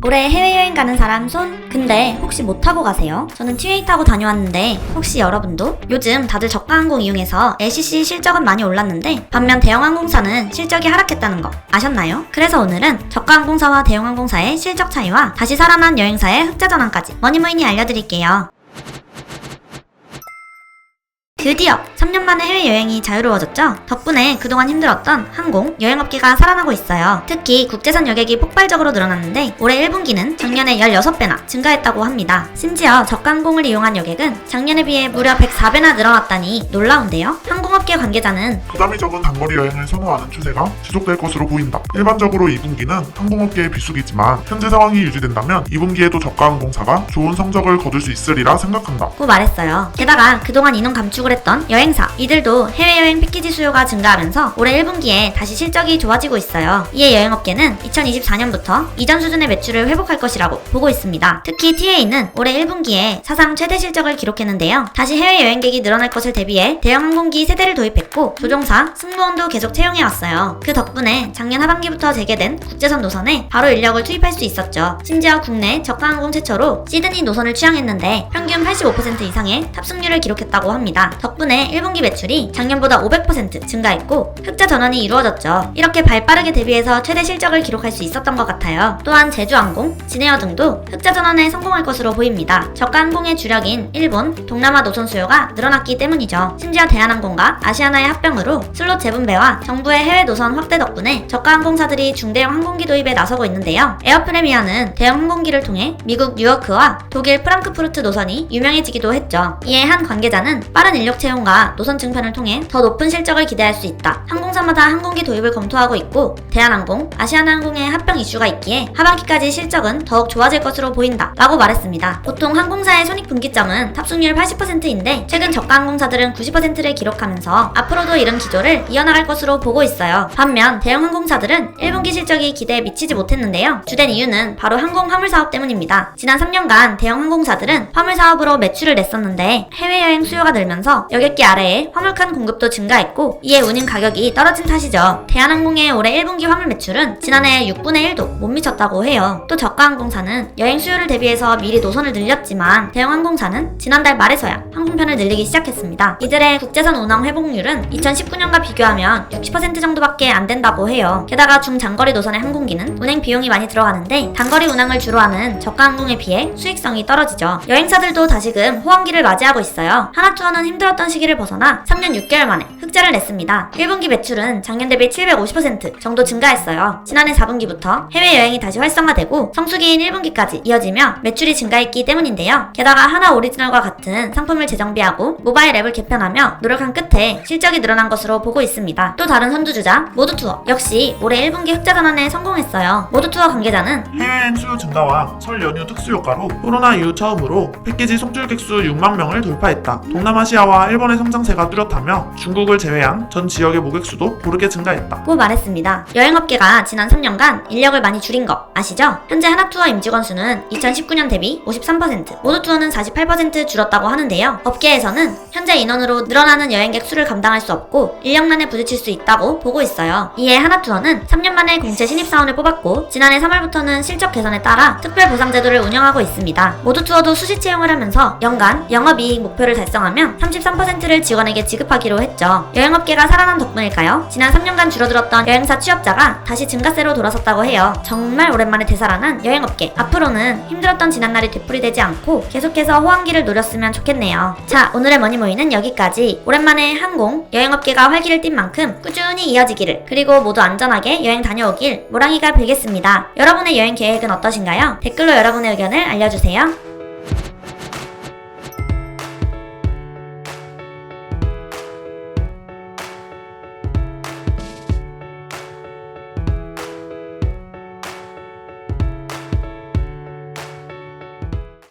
올해 해외여행 가는 사람 손? 근데 혹시 못 타고 가세요? 저는 티웨이 타고 다녀왔는데 혹시 여러분도? 요즘 다들 저가항공 이용해서 LCC 실적은 많이 올랐는데 반면 대형항공사는 실적이 하락했다는 거 아셨나요? 그래서 오늘은 저가항공사와 대형항공사의 실적 차이와 다시 살아난 여행사의 흑자 전환까지 뭐니뭐니 알려드릴게요. 드디어 3년 만에 해외여행이 자유로워졌죠? 덕분에 그동안 힘들었던 항공, 여행업계가 살아나고 있어요. 특히 국제선 여객이 폭발적으로 늘어났는데 올해 1분기는 작년에 16배나 증가했다고 합니다. 심지어 저가항공을 이용한 여객은 작년에 비해 무려 104배나 늘어났다니 놀라운데요? 항공업계 관계자는 부담이 적은 단거리 여행을 선호하는 추세가 지속될 것으로 보인다. 일반적으로 2분기는 항공업계의 비수기지만 현재 상황이 유지된다면 2분기에도 저가항공사가 좋은 성적을 거둘 수 있으리라 생각한다. 고 말했어요. 게다가 그동안 인원 감축을 했던 여행사, 이들도 해외여행 패키지 수요가 증가하면서 올해 1분기에 다시 실적이 좋아지고 있어요. 이에 여행업계는 2024년부터 이전 수준의 매출을 회복할 것이라고 보고 있습니다. 특히 TA는 올해 1분기에 사상 최대 실적을 기록했는데요. 다시 해외여행객이 늘어날 것을 대비해 대형 항공기 세대를 도입했고 조종사, 승무원도 계속 채용해왔어요. 그 덕분에 작년 하반기부터 재개된 국제선 노선에 바로 인력을 투입할 수 있었죠. 심지어 국내 저가항공 최초로 시드니 노선을 취항했는데 평균 85% 이상의 탑승률을 기록했다고 합니다. 덕분에 1분기 매출이 작년보다 500% 증가했고 흑자 전환이 이루어졌죠. 이렇게 발빠르게 대비해서 최대 실적을 기록할 수 있었던 것 같아요. 또한 제주항공, 진에어 등도 흑자 전환에 성공할 것으로 보입니다. 저가항공의 주력인 일본, 동남아 노선 수요가 늘어났기 때문이죠. 심지어 대한항공과 아시아나의 합병으로 슬롯 재분배와 정부의 해외 노선 확대 덕분에 저가항공사들이 중대형 항공기 도입에 나서고 있는데요. 에어프레미아는 대형 항공기를 통해 미국 뉴요크와 독일 프랑크푸르트 노선이 유명해지기도 했죠. 이에 한 관계자는 빠른 인력 채용과 노선 증편을 통해 더 높은 실적을 기대할 수 있다. 항공사마다 항공기 도입을 검토하고 있고 대한항공, 아시아나항공의 합병 이슈가 있기에 하반기까지 실적은 더욱 좋아질 것으로 보인다 라고 말했습니다. 보통 항공사의 손익분기점은 탑승률 80%인데 최근 저가항공사들은 90%를 기록하면서 앞으로도 이런 기조를 이어나갈 것으로 보고 있어요. 반면 대형 항공사들은 1분기 실적이 기대에 미치지 못했는데요. 주된 이유는 바로 항공 화물 사업 때문입니다. 지난 3년간 대형 항공사들은 화물 사업으로 매출을 냈었는데 해외여행 수요가 늘면서 여객기 아래에 화물칸 공급도 증가했고 이에 운임 가격이 떨어진 탓이죠. 대한항공의 올해 1분기 화물 매출은 지난해 6분의 1도 못 미쳤다고 해요. 또 저가항공사는 여행 수요를 대비해서 미리 노선을 늘렸지만 대형항공사는 지난달 말에서야 항공편을 늘리기 시작했습니다. 이들의 국제선 운항 회복률은 2019년과 비교하면 60% 정도밖에 안 된다고 해요. 게다가 중장거리 노선의 항공기는 운행 비용이 많이 들어가는데 단거리 운항을 주로 하는 저가항공에 비해 수익성이 떨어지죠. 여행사들도 다시금 호황기를 맞이하고 있어요. 하나투어는 힘들었던 시기를 벗어나 3년 6개월 만에 흑자를 냈습니다. 1분기 매출은 작년 대비 750% 정도 증가했어요. 지난해 4분기부터 해외여행이 다시 활성화되고 성수기인 1분기까지 이어지며 매출이 증가했기 때문인데요. 게다가 하나 오리지널과 같은 상품을 재정비하고 모바일 앱을 개편하며 노력한 끝에 실적이 늘어난 것으로 보고 있습니다. 또 다른 선두주자 모두투어 역시 올해 1분기 흑자 전환에 성공했어요. 모두투어 관계자는 해외여행 수요 증가와 설 연휴 특수 효과로 코로나 이후 처음으로 패키지 속출객 수 6만 명을 돌파했다. 동남아시아와 일본의 성장세가 뚜렷하며 중국을 제외한 전 지역의 모객 수도 고르게 증가했다. 고 말했습니다. 여행업계가 지난 3년간 인력을 많이 줄인 거 아시죠? 현재 하나투어 임직원 수는 2019년 대비 53%, 모두투어는 48% 줄었다고 하는데요. 업계에서는 현재 인원으로 늘어나는 여행객 수를 감당할 수 없고 인력난에 부딪힐 수 있다고 보고 있어요. 이에 하나투어는 3년 만에 공채 신입사원을 뽑았고 지난해 3월부터는 실적 개선에 따라 특별 보상 제도를 운영하고 있습니다. 모두투어도 수시 채용을 하면서 연간 영업이익 목표를 달성하면 33%를 직원에게 지급하기로 했죠. 여행업계가 살아난 덕분일까요? 지난 3년간 줄어들었던 여행사 취업자가 다시 증가세로 돌아섰다고 해요. 정말 오랜만에 되살아난 여행업계. 앞으로는 힘들었던 지난날이 되풀이되지 않고 계속해서 호황기를 노렸으면 좋겠네요. 자, 오늘의 머니모이는 여기까지. 오랜만에 항공, 여행업계가 활기를 띈 만큼 꾸준히 이어지기를, 그리고 모두 안전하게 여행 다녀오길 모랑이가 빌겠습니다. 여러분의 여행 계획은 어떠신가요? 댓글로 여러분의 의견을 알려주세요.